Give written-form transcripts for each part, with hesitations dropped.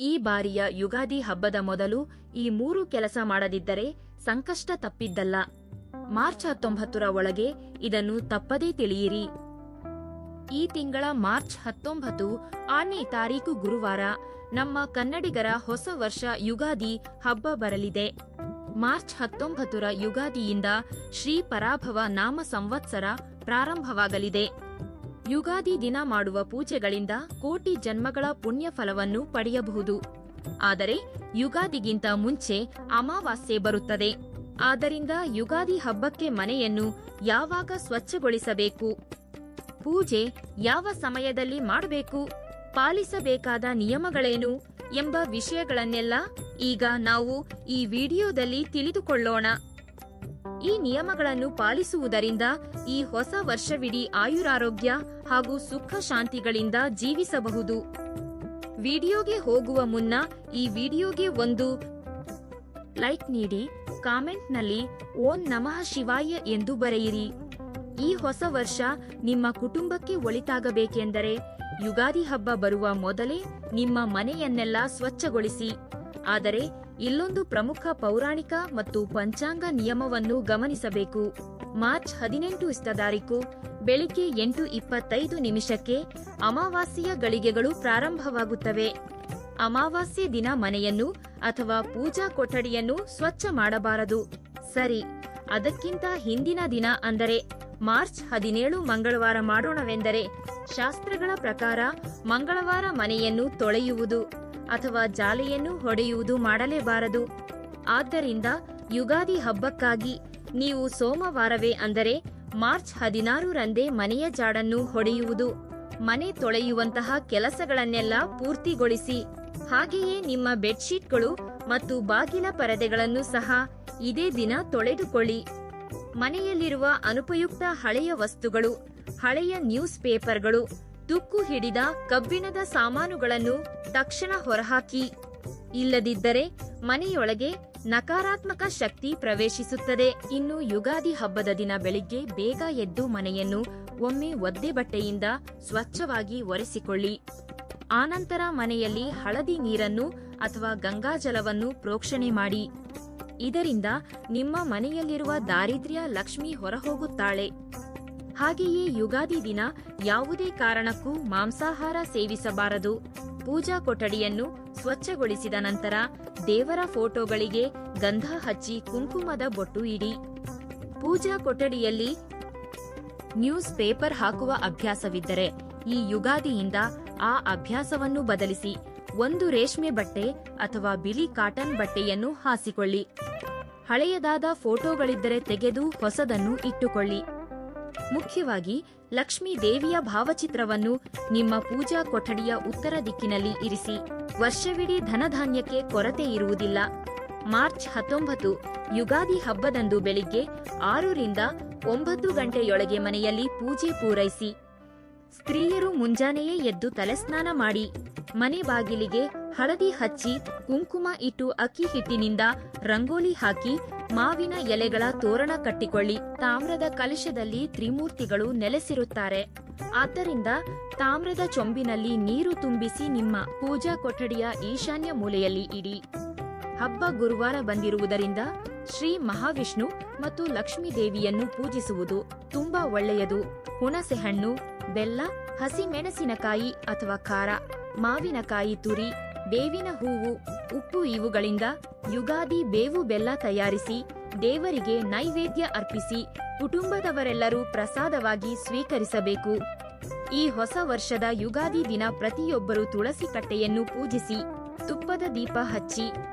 ಈ ಬಾರಿಯ ಯುಗಾದಿ ಹಬ್ಬದ ಮೊದಲು ಈ 3 ಕೆಲಸ ಮಾಡದಿದ್ದರೆ ಸಂಕಷ್ಟ ತಪ್ಪಿದ್ದಲ್ಲ. ಮಾರ್ಚ್ 19ರ ಒಳಗೆ ಇದನ್ನು ತಪ್ಪದೇ ತಿಳಿಯಿರಿ. ಈ ತಿಂಗಳ ಮಾರ್ಚ್ 19 ಆರನೇ ತಾರೀಕು ಗುರುವಾರ ನಮ್ಮ ಕನ್ನಡಿಗರ ಹೊಸ ವರ್ಷ ಯುಗಾದಿ ಹಬ್ಬ ಬರಲಿದೆ. ಮಾರ್ಚ್ 19ರ ಯುಗಾದಿಯಿಂದ ಶ್ರೀ ಪರಾಭವ ನಾಮ ಸಂವತ್ಸರ ಪ್ರಾರಂಭವಾಗಲಿದೆ. ಯುಗಾದಿ ದಿನ ಮಾಡುವ ಪೂಜೆಗಳಿಂದ ಕೋಟಿ ಜನ್ಮಗಳ ಪುಣ್ಯ ಫಲವನ್ನು ಪಡೆಯಬಹುದು. ಆದರೆ ಯುಗಾದಿಗಿಂತ ಮುಂಚೆ ಅಮಾವಾಸ್ಯೆ ಬರುತ್ತದೆ. ಆದ್ದರಿಂದ ಯುಗಾದಿ ಹಬ್ಬಕ್ಕೆ ಮನೆಯನ್ನು ಯಾವಾಗ ಸ್ವಚ್ಛಗೊಳಿಸಬೇಕು, ಪೂಜೆ ಯಾವ ಸಮಯದಲ್ಲಿ ಮಾಡಬೇಕು, ಪಾಲಿಸಬೇಕಾದ ನಿಯಮಗಳೇನು ಎಂಬ ವಿಷಯಗಳನ್ನೆಲ್ಲ ಈಗ ನಾವು ಈ ವಿಡಿಯೋದಲ್ಲಿ ತಿಳಿದುಕೊಳ್ಳೋಣ. ಈ ನಿಯಮಗಳನ್ನು ಪಾಲಿಸುವುದರಿಂದ ಈ ಹೊಸ ವರ್ಷವಿಡೀ ಆಯುರಾರೋಗ್ಯ ಹಾಗೂ ಸುಖ ಶಾಂತಿಗಳಿಂದ ಜೀವಿಸಬಹುದು. ವಿಡಿಯೋಗೆ ಹೋಗುವ ಮುನ್ನ ಈ ವಿಡಿಯೋಗೆ ಒಂದು ಲೈಕ್ ನೀಡಿ, ಕಾಮೆಂಟ್ನಲ್ಲಿ ಓಂ ನಮಃ ಶಿವಾಯ ಎಂದು ಬರೆಯಿರಿ. ಈ ಹೊಸ ವರ್ಷ ನಿಮ್ಮ ಕುಟುಂಬಕ್ಕೆ ಒಳಿತಾಗಬೇಕೆಂದರೆ ಯುಗಾದಿ ಹಬ್ಬ ಬರುವ ಮೊದಲೇ ನಿಮ್ಮ ಮನೆಯನ್ನೆಲ್ಲ ಸ್ವಚ್ಛಗೊಳಿಸಿ. ಆದರೆ ಇಲ್ಲೊಂದು ಪ್ರಮುಖ ಪೌರಾಣಿಕ ಮತ್ತು ಪಂಚಾಂಗ ನಿಯಮವನ್ನು ಗಮನಿಸಬೇಕು. ಮಾರ್ಚ್ 18 ತಾರೀಕು ಬೆಳಿಗ್ಗೆ 8:25 ಅಮಾವಾಸ್ಯೆಯ ಗಳಿಗೆಗಳು ಪ್ರಾರಂಭವಾಗುತ್ತವೆ. ಅಮಾವಾಸ್ಯೆ ದಿನ ಮನೆಯನ್ನು ಅಥವಾ ಪೂಜಾ ಕೊಠಡಿಯನ್ನು ಸ್ವಚ್ಛ ಮಾಡಬಾರದು. ಸರಿ, ಅದಕ್ಕಿಂತ ಹಿಂದಿನ ದಿನ ಅಂದರೆ ಮಾರ್ಚ್ 17 ಮಂಗಳವಾರ ಮಾಡೋಣವೆಂದರೆ ಶಾಸ್ತ್ರಗಳ ಪ್ರಕಾರ ಮಂಗಳವಾರ ಮನೆಯನ್ನು ತೊಳೆಯುವುದು ಅಥವಾ ಜಾಲೆಯನ್ನು ಹೊಡೆಯುವುದು ಮಾಡಲೇಬಾರದು. ಆದ್ದರಿಂದ ಯುಗಾದಿ ಹಬ್ಬಕ್ಕಾಗಿ ನೀವು ಸೋಮವಾರವೇ ಅಂದರೆ ಮಾರ್ಚ್ 16ರಂದೇ ಮನೆಯ ಜಾಡನ್ನು ಹೊಡೆಯುವುದು, ಮನೆ ತೊಳೆಯುವಂತಹ ಕೆಲಸಗಳನ್ನೆಲ್ಲ ಪೂರ್ತಿಗೊಳಿಸಿ. ಹಾಗೆಯೇ ನಿಮ್ಮ ಬೆಡ್ಶೀಟ್ಗಳು ಮತ್ತು ಬಾಗಿಲ ಪರದೆಗಳನ್ನು ಸಹ ಇದೇ ದಿನ ತೊಳೆದುಕೊಳ್ಳಿ. ಮನೆಯಲ್ಲಿರುವ ಅನುಪಯುಕ್ತ ಹಳೆಯ ವಸ್ತುಗಳು, ಹಳೆಯ ನ್ಯೂಸ್ ಪೇಪರ್ಗಳು, ತುಕ್ಕು ಹಿಡಿದ ಕಬ್ಬಿಣದ ಸಾಮಾನುಗಳನ್ನು ತಕ್ಷಣ ಹೊರಹಾಕಿ. ಇಲ್ಲದಿದ್ದರೆ ಮನೆಯೊಳಗೆ ನಕಾರಾತ್ಮಕ ಶಕ್ತಿ ಪ್ರವೇಶಿಸುತ್ತದೆ. ಇನ್ನು ಯುಗಾದಿ ಹಬ್ಬದ ದಿನ ಬೆಳಿಗ್ಗೆ ಬೇಗ ಎದ್ದು ಮನೆಯನ್ನು ಒಮ್ಮೆ ಒದ್ದೆ ಬಟ್ಟೆಯಿಂದ ಸ್ವಚ್ಛವಾಗಿ ಒರೆಸಿಕೊಳ್ಳಿ. ಆನಂತರ ಮನೆಯಲ್ಲಿ ಹಳದಿ ನೀರನ್ನು ಅಥವಾ ಗಂಗಾಜಲವನ್ನು ಪ್ರೋಕ್ಷಣೆ ಮಾಡಿ. ಇದರಿಂದ ನಿಮ್ಮ ಮನೆಯಲ್ಲಿರುವ ದಾರಿದ್ರ್ಯ ಲಕ್ಷ್ಮಿ ಹೊರಹೋಗುತ್ತಾಳೆ. ಹಾಗೆಯೇ ಯುಗಾದಿ ದಿನ ಯಾವುದೇ ಕಾರಣಕ್ಕೂ ಮಾಂಸಾಹಾರ ಸೇವಿಸಬಾರದು. ಪೂಜಾ ಕೊಠಡಿಯನ್ನು ಸ್ವಚ್ಛಗೊಳಿಸಿದ ನಂತರ ದೇವರ ಫೋಟೋಗಳಿಗೆ ಗಂಧ ಹಚ್ಚಿ ಕುಂಕುಮದ ಬೊಟ್ಟು ಇಡಿ. ಪೂಜಾ ಕೊಠಡಿಯಲ್ಲಿ ನ್ಯೂಸ್ ಪೇಪರ್ ಹಾಕುವ ಅಭ್ಯಾಸವಿದ್ದರೆ ಈ ಯುಗಾದಿಯಿಂದ ಆ ಅಭ್ಯಾಸವನ್ನು ಬದಲಿಸಿ ಒಂದು ರೇಷ್ಮೆ ಬಟ್ಟೆ ಅಥವಾ ಬಿಳಿ ಕಾಟನ್ ಬಟ್ಟೆಯನ್ನು ಹಾಸಿಕೊಳ್ಳಿ. ಹಳೆಯದಾದ ಫೋಟೋಗಳಿದ್ದರೆ ತೆಗೆದು ಹೊಸದನ್ನು ಇಟ್ಟುಕೊಳ್ಳಿ. ಮುಖ್ಯವಾಗಿ ಲಕ್ಷ್ಮೀ ದೇವಿಯ ಭಾವಚಿತ್ರವನ್ನು ನಿಮ್ಮ ಪೂಜಾ ಕೊಠಡಿಯ ಉತ್ತರ ದಿಕ್ಕಿನಲ್ಲಿ ಇರಿಸಿ. ವರ್ಷವಿಡೀ ಧನಧಾನ್ಯಕ್ಕೆ ಕೊರತೆ ಇರುವುದಿಲ್ಲ. ಮಾರ್ಚ್ 19 ಯುಗಾದಿ ಹಬ್ಬದಂದು ಬೆಳಿಗ್ಗೆ 6ರಿಂದ 9 ಗಂಟೆಯೊಳಗೆ ಮನೆಯಲ್ಲಿ ಪೂಜೆ ಪೂರೈಸಿ. ಸ್ತ್ರೀಯರು ಮುಂಜಾನೆಯೇ ಎದ್ದು ತಲೆಸ್ನಾನ ಮಾಡಿ, ಮನೆ ಬಾಗಿಲಿಗೆ ಹಳದಿ ಹಚ್ಚಿ ಕುಂಕುಮ ಇಟ್ಟು ಅಕ್ಕಿ ಹಿಟ್ಟಿನಿಂದ ರಂಗೋಲಿ ಹಾಕಿ ಮಾವಿನ ಎಲೆಗಳ ತೋರಣ ಕಟ್ಟಿಕೊಳ್ಳಿ. ತಾಮ್ರದ ಕಲಶದಲ್ಲಿ ತ್ರಿಮೂರ್ತಿಗಳು ನೆಲೆಸಿರುತ್ತಾರೆ. ಆದ್ದರಿಂದ ತಾಮ್ರದ ಚೊಂಬಿನಲ್ಲಿ ನೀರು ತುಂಬಿಸಿ ನಿಮ್ಮ ಪೂಜಾ ಕೊಠಡಿಯ ಈಶಾನ್ಯ ಮೂಲೆಯಲ್ಲಿ ಇಡಿ. ಹಬ್ಬ ಗುರುವಾರ ಬಂದಿರುವುದರಿಂದ ಶ್ರೀ ಮಹಾವಿಷ್ಣು ಮತ್ತು ಲಕ್ಷ್ಮೀ ದೇವಿಯನ್ನು ಪೂಜಿಸುವುದು ತುಂಬಾ ಒಳ್ಳೆಯದು. ಹುಣಸೆಹಣ್ಣು, ಬೆಲ್ಲ, ಹಸಿಮೆಣಸಿನಕಾಯಿ ಅಥವಾ ಖಾರ, ಮಾವಿನಕಾಯಿ ತುರಿ, ಬೇವಿನ ಹೂವು, ಉಪ್ಪು ಇವುಗಳಿಂದ ಯುಗಾದಿ ಬೇವು ಬೆಲ್ಲ ತಯಾರಿಸಿ ದೇವರಿಗೆ ನೈವೇದ್ಯ ಅರ್ಪಿಸಿ ಕುಟುಂಬದವರೆಲ್ಲರೂ ಪ್ರಸಾದವಾಗಿ ಸ್ವೀಕರಿಸಬೇಕು. ಈ ಹೊಸ ವರ್ಷದ ಯುಗಾದಿ ದಿನ ಪ್ರತಿಯೊಬ್ಬರು ತುಳಸಿ ಕಟ್ಟೆಯನ್ನು ಪೂಜಿಸಿ ತುಪ್ಪದ ದೀಪ ಹಚ್ಚಿ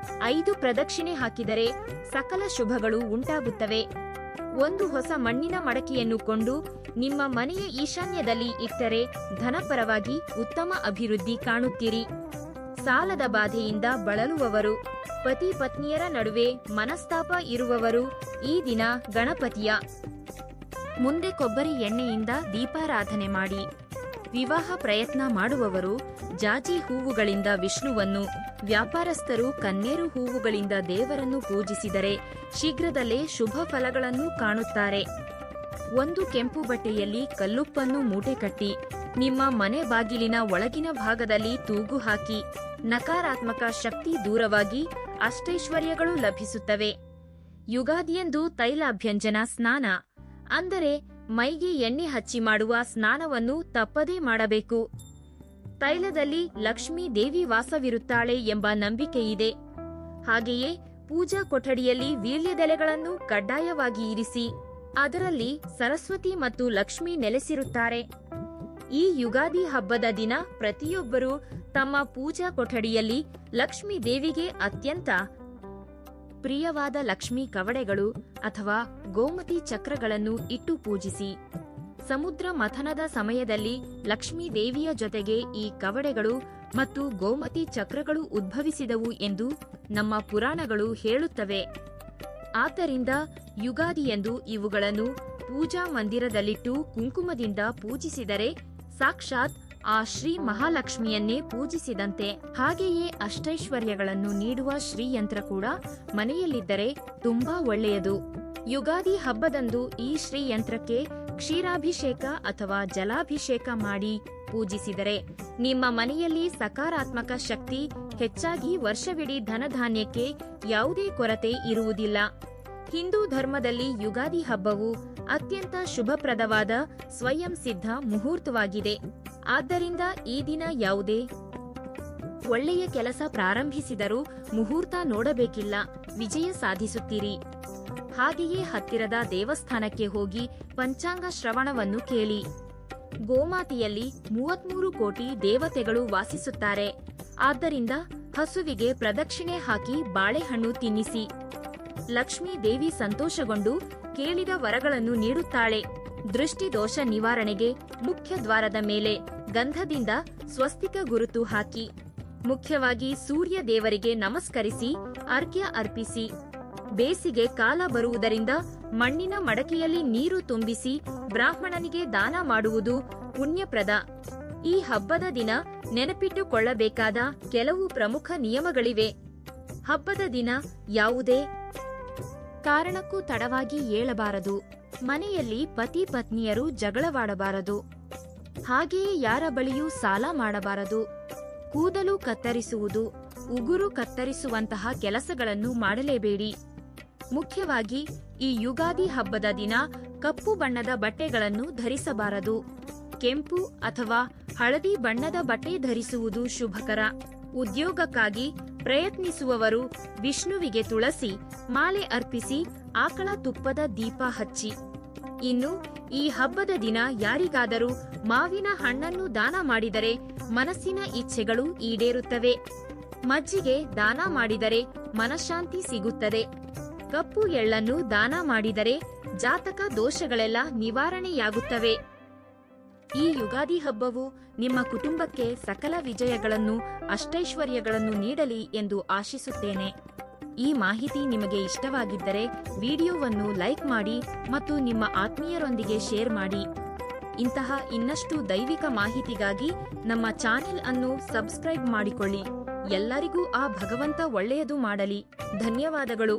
5 ಪ್ರದಕ್ಷಿಣೆ ಹಾಕಿದರೆ ಸಕಲ ಶುಭಗಳು ಉಂಟಾಗುತ್ತವೆ. ಒಂದು ಹೊಸ ಮಣ್ಣಿನ ಮಡಕೆಯನ್ನು ಕೊಂಡು ನಿಮ್ಮ ಮನೆಯ ಈಶಾನ್ಯದಲ್ಲಿ ಇಟ್ಟರೆ ಧನಪರವಾಗಿ ಉತ್ತಮ ಅಭಿವೃದ್ಧಿ ಕಾಣುತ್ತೀರಿ. ಸಾಲದ ಬಾಧೆಯಿಂದ ಬಳಲುವವರು, ಪತಿ ಪತ್ನಿಯರ ನಡುವೆ ಮನಸ್ತಾಪ ಇರುವವರು ಈ ದಿನ ಗಣಪತಿಯ ಮುಂದೆ ಕೊಬ್ಬರಿ ಎಣ್ಣೆಯಿಂದ ದೀಪಾರಾಧನೆ ಮಾಡಿ. ವಿವಾಹ ಪ್ರಯತ್ನ ಮಾಡುವವರು ಜಾಜಿ ಹೂವುಗಳಿಂದ ವಿಷ್ಣುವನ್ನು, ವ್ಯಾಪಾರಸ್ಥರು ಕನ್ನೇರು ಹೂವುಗಳಿಂದ ದೇವರನ್ನು ಪೂಜಿಸಿದರೆ ಶೀಘ್ರದಲ್ಲೇ ಶುಭ ಫಲಗಳನ್ನು ಕಾಣುತ್ತಾರೆ. ಒಂದು ಕೆಂಪು ಬಟ್ಟೆಯಲ್ಲಿ ಕಲ್ಲುಪ್ಪನ್ನು ಮೂಟೆ ಕಟ್ಟಿ ನಿಮ್ಮ ಮನೆ ಬಾಗಿಲಿನ ಒಳಗಿನ ಭಾಗದಲ್ಲಿ ತೂಗು ಹಾಕಿ. ನಕಾರಾತ್ಮಕ ಶಕ್ತಿ ದೂರವಾಗಿ ಅಷ್ಟೈಶ್ವರ್ಯಗಳು ಲಭಿಸುತ್ತವೆ. ಯುಗಾದಿಯಂದು ತೈಲಾಭ್ಯಂಜನ ಸ್ನಾನ ಅಂದರೆ ಮೈಗೆ ಎಣ್ಣೆ ಹಚ್ಚಿ ಮಾಡುವ ಸ್ನಾನವನ್ನು ತಪ್ಪದೇ ಮಾಡಬೇಕು. ತೈಲದಲ್ಲಿ ಲಕ್ಷ್ಮೀ ದೇವಿ ವಾಸವಿರುತ್ತಾಳೆ ಎಂಬ ನಂಬಿಕೆಯಿದೆ. ಹಾಗೆಯೇ ಪೂಜಾ ಕೊಠಡಿಯಲ್ಲಿ ವೀಳ್ಯದೆಲೆಗಳನ್ನು ಕಡ್ಡಾಯವಾಗಿ ಇರಿಸಿ. ಅದರಲ್ಲಿ ಸರಸ್ವತಿ ಮತ್ತು ಲಕ್ಷ್ಮಿ ನೆಲೆಸಿರುತ್ತಾರೆ. ಈ ಯುಗಾದಿ ಹಬ್ಬದ ದಿನ ಪ್ರತಿಯೊಬ್ಬರೂ ತಮ್ಮ ಪೂಜಾ ಕೊಠಡಿಯಲ್ಲಿ ಲಕ್ಷ್ಮೀ ದೇವಿಗೆ ಅತ್ಯಂತ ಪ್ರಿಯವಾದ ಲಕ್ಷ್ಮೀ ಕವಡೆಗಳು ಅಥವಾ ಗೋಮತಿ ಚಕ್ರಗಳನ್ನು ಇಟ್ಟು ಪೂಜಿಸಿ. ಸಮುದ್ರ ಮಥನದ ಸಮಯದಲ್ಲಿ ಲಕ್ಷ್ಮೀ ದೇವಿಯ ಜೊತೆಗೆ ಈ ಕವಡೆಗಳು ಮತ್ತು ಗೋಮತಿ ಚಕ್ರಗಳು ಉದ್ಭವಿಸಿದವು ಎಂದು ನಮ್ಮ ಪುರಾಣಗಳು ಹೇಳುತ್ತವೆ. ಆದ್ದರಿಂದ ಯುಗಾದಿಯಂದು ಇವುಗಳನ್ನು ಪೂಜಾ ಮಂದಿರದಲ್ಲಿಟ್ಟು ಕುಂಕುಮದಿಂದ ಪೂಜಿಸಿದರೆ ಸಾಕ್ಷಾತ್ ಆ ಶ್ರೀ ಮಹಾಲಕ್ಷ್ಮಿಯನ್ನೇ ಪೂಜಿಸಿದಂತೆ. ಹಾಗೆಯೇ ಅಷ್ಟೈಶ್ವರ್ಯಗಳನ್ನು ನೀಡುವ ಶ್ರೀಯಂತ್ರ ಕೂಡ ಮನೆಯಲ್ಲಿದ್ದರೆ ತುಂಬಾ ಒಳ್ಳೆಯದು. ಯುಗಾದಿ ಹಬ್ಬದಂದು ಈ ಶ್ರೀಯಂತ್ರಕ್ಕೆ ಕ್ಷೀರಾಭಿಷೇಕ ಅಥವಾ ಜಲಾಭಿಷೇಕ ಮಾಡಿ ಪೂಜಿಸಿದರೆ ನಿಮ್ಮ ಮನೆಯಲ್ಲಿ ಸಕಾರಾತ್ಮಕ ಶಕ್ತಿ ಹೆಚ್ಚಾಗಿ ವರ್ಷವಿಡೀ ಧನಧಾನ್ಯಕ್ಕೆ ಯಾವುದೇ ಕೊರತೆ ಇರುವುದಿಲ್ಲ. ಹಿಂದೂ ಧರ್ಮದಲ್ಲಿ ಯುಗಾದಿ ಹಬ್ಬವು ಅತ್ಯಂತ ಶುಭಪ್ರದವಾದ ಸ್ವಯಂ ಸಿದ್ಧ ಮುಹೂರ್ತವಾಗಿದೆ. ಆದ್ದರಿಂದ ಈ ದಿನ ಯಾವುದೇ ಒಳ್ಳೆಯ ಕೆಲಸ ಪ್ರಾರಂಭಿಸಿದರೂ ಮುಹೂರ್ತ ನೋಡಬೇಕಿಲ್ಲ, ವಿಜಯ ಸಾಧಿಸುತ್ತೀರಿ. ಹಾಗೆಯೇ ಹತ್ತಿರದ ದೇವಸ್ಥಾನಕ್ಕೆ ಹೋಗಿ ಪಂಚಾಂಗ ಶ್ರವಣವನ್ನು ಕೇಳಿ. ಗೋಮಾತೆಯಲ್ಲಿ 33 ಕೋಟಿ ದೇವತೆಗಳು ವಾಸಿಸುತ್ತಾರೆ. ಆದ್ದರಿಂದ ಹಸುವಿಗೆ ಪ್ರದಕ್ಷಿಣೆ ಹಾಕಿ ಬಾಳೆಹಣ್ಣು ತಿನ್ನಿಸಿ. ಲಕ್ಷ್ಮೀ ದೇವಿ ಸಂತೋಷಗೊಂಡು ಕೇಳಿದ ವರಗಳನ್ನು ನೀಡುತ್ತಾಳೆ. ದೃಷ್ಟಿದೋಷ ನಿವಾರಣೆಗೆ ಮುಖ್ಯ ದ್ವಾರದ ಮೇಲೆ ಗಂಧದಿಂದ ಸ್ವಸ್ತಿಕ ಗುರುತು ಹಾಕಿ. ಮುಖ್ಯವಾಗಿ ಸೂರ್ಯ ದೇವರಿಗೆ ನಮಸ್ಕರಿಸಿ ಅರ್ಘ್ಯ ಅರ್ಪಿಸಿ. ಬೇಸಿಗೆ ಕಾಲ ಬರುವುದರಿಂದ ಮಣ್ಣಿನ ಮಡಕೆಯಲ್ಲಿ ನೀರು ತುಂಬಿಸಿ ಬ್ರಾಹ್ಮಣನಿಗೆ ದಾನ ಮಾಡುವುದು ಪುಣ್ಯಪ್ರದ. ಈ ಹಬ್ಬದ ದಿನ ನೆನಪಿಟ್ಟುಕೊಳ್ಳಬೇಕಾದ ಕೆಲವು ಪ್ರಮುಖ ನಿಯಮಗಳಿವೆ. ಹಬ್ಬದ ದಿನ ಯಾವುದೇ ಕಾರಣಕ್ಕೂ ತಡವಾಗಿ ಏಳಬಾರದು. ಮನೆಯಲ್ಲಿ ಪತಿ ಪತ್ನಿಯರು ಜಗಳವಾಡಬಾರದು. ಹಾಗೆಯೇ ಯಾರ ಬಳಿಯೂ ಸಾಲ ಮಾಡಬಾರದು. ಕೂದಲು ಕತ್ತರಿಸುವುದು, ಉಗುರು ಕತ್ತರಿಸುವಂತಹ ಕೆಲಸಗಳನ್ನು ಮಾಡಲೇಬೇಡಿ. ಮುಖ್ಯವಾಗಿ ಈ ಯುಗಾದಿ ಹಬ್ಬದ ದಿನ ಕಪ್ಪು ಬಣ್ಣದ ಬಟ್ಟೆಗಳನ್ನು ಧರಿಸಬಾರದು. ಕೆಂಪು ಅಥವಾ ಹಳದಿ ಬಣ್ಣದ ಬಟ್ಟೆ ಧರಿಸುವುದು ಶುಭಕರ. ಉದ್ಯೋಗಕ್ಕಾಗಿ ಪ್ರಯತ್ನಿಸುವವರು ವಿಷ್ಣುವಿಗೆ ತುಳಸಿ ಮಾಲೆ ಅರ್ಪಿಸಿ ಆಕಳ ತುಪ್ಪದ ದೀಪ ಹಚ್ಚಿ. ಇನ್ನು ಈ ಹಬ್ಬದ ದಿನ ಯಾರಿಗಾದರೂ ಮಾವಿನ ಹಣ್ಣನ್ನು ದಾನ ಮಾಡಿದರೆ ಮನಸ್ಸಿನ ಇಚ್ಛೆಗಳು ಈಡೇರುತ್ತವೆ. ಮಜ್ಜಿಗೆ ದಾನ ಮಾಡಿದರೆ ಮನಃಶಾಂತಿ ಸಿಗುತ್ತದೆ. ಕಪ್ಪು ಎಳ್ಳನ್ನು ದಾನ ಮಾಡಿದರೆ ಜಾತಕ ದೋಷಗಳೆಲ್ಲ ನಿವಾರಣೆಯಾಗುತ್ತವೆ. ಈ ಯುಗಾದಿ ಹಬ್ಬವು ನಿಮ್ಮ ಕುಟುಂಬಕ್ಕೆ ಸಕಲ ವಿಜಯಗಳನ್ನು ಅಷ್ಟೈಶ್ವರ್ಯಗಳನ್ನು ನೀಡಲಿ ಎಂದು ಆಶಿಸುತ್ತೇನೆ. ಈ ಮಾಹಿತಿ ನಿಮಗೆ ಇಷ್ಟವಾಗಿದ್ದರೆ ವಿಡಿಯೋವನ್ನು ಲೈಕ್ ಮಾಡಿ ಮತ್ತು ನಿಮ್ಮ ಆತ್ಮೀಯರೊಂದಿಗೆ ಶೇರ್ ಮಾಡಿ. ಇಂತಹ ಇನ್ನಷ್ಟು ದೈವಿಕ ಮಾಹಿತಿಗಾಗಿ ನಮ್ಮ ಚಾನೆಲ್ ಅನ್ನು ಸಬ್ಸ್ಕ್ರೈಬ್ ಮಾಡಿಕೊಳ್ಳಿ. ಎಲ್ಲರಿಗೂ ಆ ಭಗವಂತ ಒಳ್ಳೆಯದು ಮಾಡಲಿ. ಧನ್ಯವಾದಗಳು.